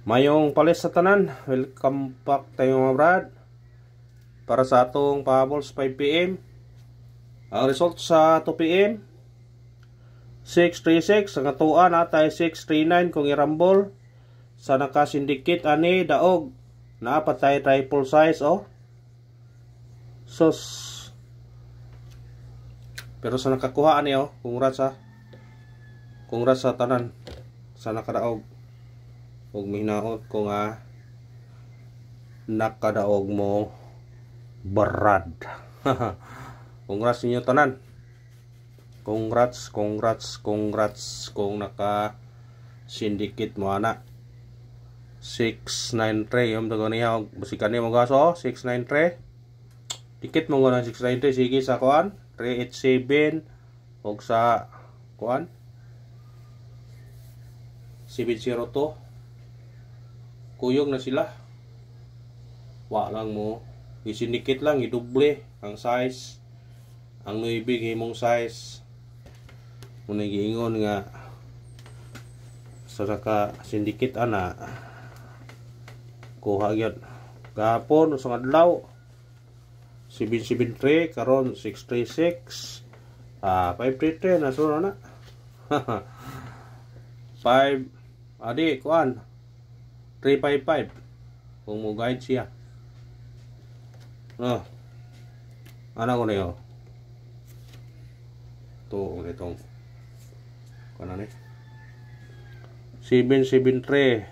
Mayong palis sa tanan, welcome back tayo mga brad. Para sa atong pahabols 5pm. Ang result sa 2pm 636, ang atuan atay 639 kung irambol. Sa nakasindikit ani daog na patay triple size sus. Pero sa nakakuha ani congrats sa tanan sa nakadaog. Huwag mahinaot kung nakadaog mo barad. Congrats ninyo tanan. Congrats kung naka syndicate mo ana. 693 yung tago niya basikan niya mo gaso 693. Dikit mo ng 693 sige sa kuan 387 og sa kuan 702. Kuyog na sila. Wa lang mo isinikit lang idoble ang size. Ang nuibig himong size. Muna giingon nga sa naka sindikit ana kuha gyud gahapon sa adlaw 773 karon 636 533 na suro na 5 adi kuan 355 kung mo guide siya ana ko na yun ito itong kanan 773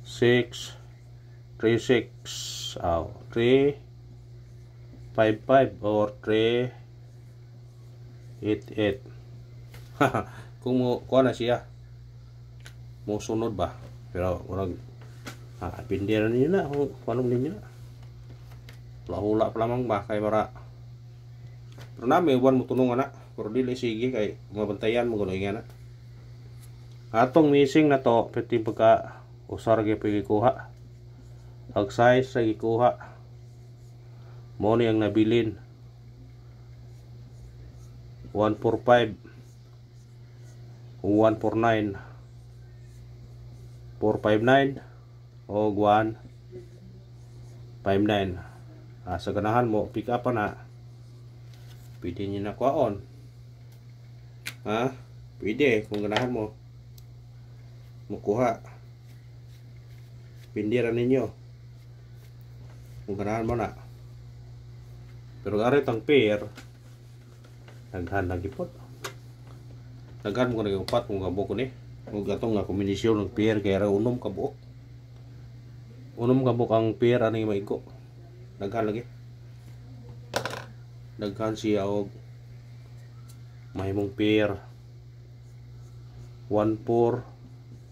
636 355 or 388 kung mo kuha na siya mo sunod ba pero walang pindiran ninyo na kung anong ninyo na hula pa lamang ba kay para pero namin uban mo tunong na pero dili sige kay mabantayan mo gulo nga na atong missing na to pwede pagka usar gyud pagikuha ang size sa gikuha mo ni ang nabilin 145 149 459 o 159 sa ganahan mo pick up na pwede nyo na kuhaon pwede kung ganahan mo mukuha pindiran ninyo kung ganahan mo na pero arit ang pair naghan lagi po naghan mo na upat kung gabok ko ni kung gatong nga kombinasyon ng pair kaya unom kabuk ang pair ani maigo naghan lagi naghan siya og mahimong pair 14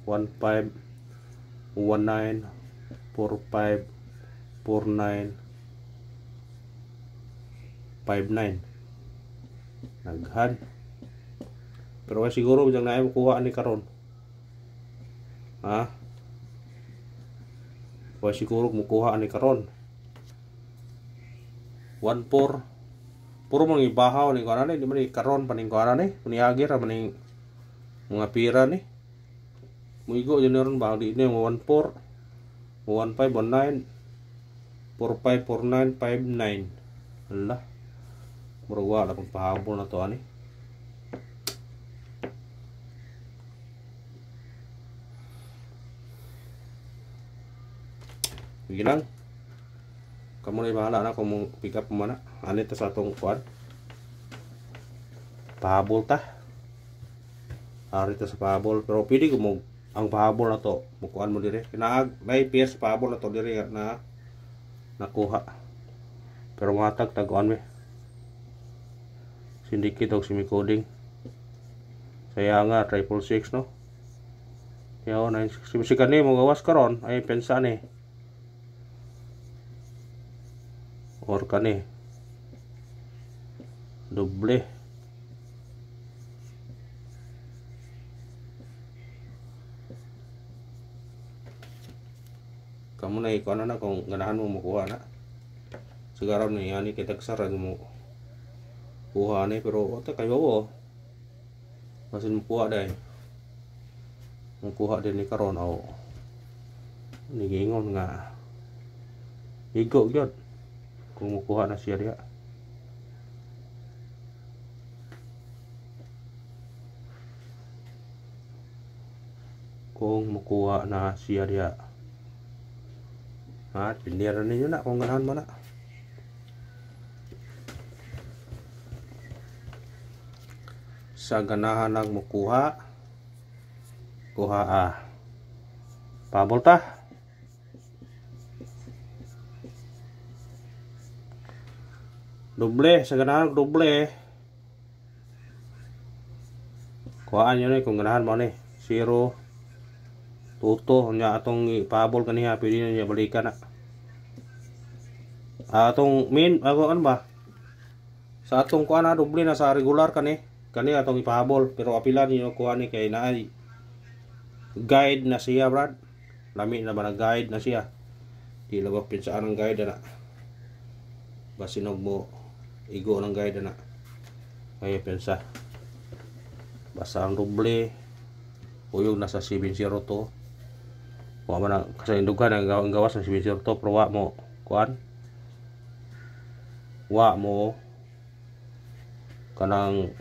15 19 45 49 59 naghan pero siguro bijang naay makuha ni karon siguro makuha ni karon 14 puro mga ibahaw ni kuana ni di man karon paning kuana ni uniagi ra maning mga pira ni muigo jud ron ba di ni 14 15 19 45 49 59 Allah murag wala pang pahabol na to ani sige lang kamu na bahala na kung mong pick up mo na anito sa atong kuan pahabol ta arito sa pahabol pero pwede ko mo ang pahabol na to mukuan mo dire kinaag may pierce pahabol na to dire na nakuha pero matag taguan me sindikit og semi-coding saya nga 666 no kaya 960 sikan ni mo gawas karon ay pensa ni or kani doble kamu na ikaw na kung ganahan mo makuha na siguro na yan kita kasarag mo kuha ni pero ota kayo masin mo kuha dahil Mukuha din ni karon o nigingon nga igo gyud kung mukuha na siya diha. Kung mukuha na siya diha. Ha, pinira ninyo na kung ganahan mo na. Sa ganahan ng mukuha, kuha pabol ta. Doble, sa ganahan doble. Kuhaan nyo na kung ganahan mo ni. 0 tuto nya atong pabol kaniha, pwede na niya balikan na. Atong min ako ano ba? Sa atong kuha na doble na sa regular kani atong ipahabol, pero apilan niyo kuha ni kay naay guide na siya brad. Lami na ba na guide na siya. Di lagok pinsaan ang guide na. Basinog mo igo ng guide na. Kaya pensa. Basta ang doble uyog na sa 702. Wa man na kasi indugan ang gawas ng 702 pero wa mo kuan. Wa mo kanang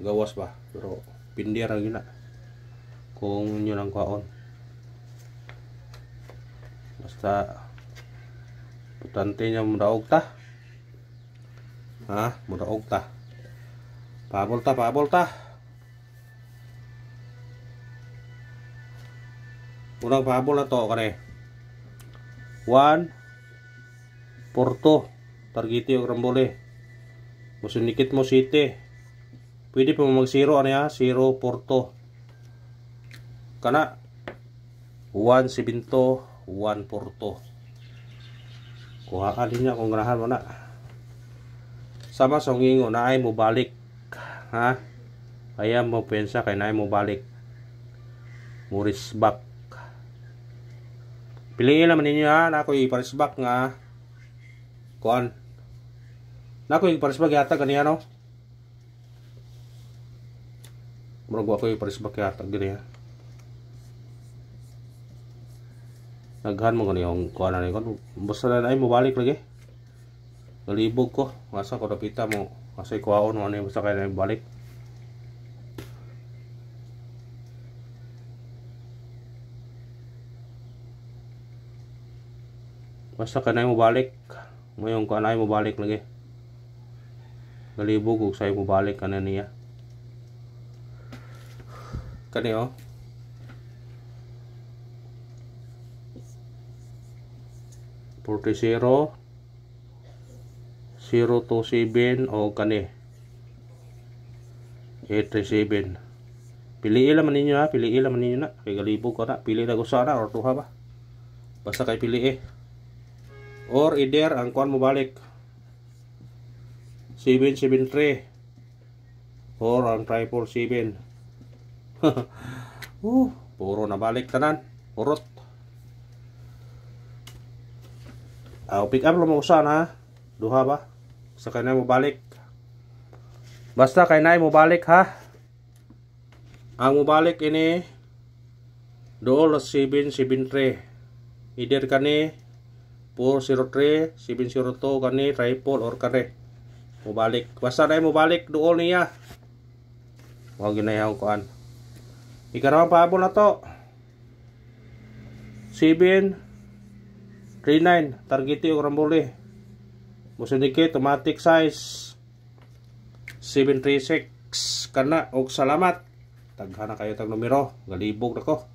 gawas ba, pero pindir ang yun na kung yun ang kaon. Basta putante niya mudaog ta, ha, mudaog ta, pabol ta. Unang pabol na to kani 1 Porto targeti og rambole musunikit mo 7. Pwede pa mag 0 ano ya, 0 Porto. Kana 1 Sibinto, 1 Porto. Kuhaan din niya kung ganahan mo na. Sama sa ngingo na ay mo balik. Ha? Kaya mo pensa kay na ay mo balik. Muris back. Piliin naman ninyo ha, na ako iparis back nga. Kuhaan. Na ako iparis back yata ganiya no? Murag ako iparisbak yata gini ha. Naghan mo gani yung kuha na kon. Basta na ay mobalik lagi. Nalibog ko. Masa ko napita mo. Kasi kuhaon mo ano yung basta kayo na balik. Basta ka na yung mobalik. Mo yung kuha na yung mobalik lagi. Nalibog kung sa'yo mobalik ka na niya. Kani oh. Porte 0 027 o kani 837. Piliin naman ninyo ha, piliin naman ninyo na. Kay galibog ko na, pili na ko sana or tuha ba. Basta kay pili or either ang kuan mo balik 773 or ang 777. Puro na balik tanan. Urot. Pick up lang mo sana. Duha ba? Sa kay na mo balik. Basta kay na mo balik ha. Ang mo balik ini dool 773. Either kani 403, 702 kani triple or kani mo balik. Basta na mo balik dool niya. Wag ginayaw kuan. Ikarang pabol na to 739 targeti og rambole musunikit automatic size 736 kana og salamat. Tagha na kayo tag numero galibog nako.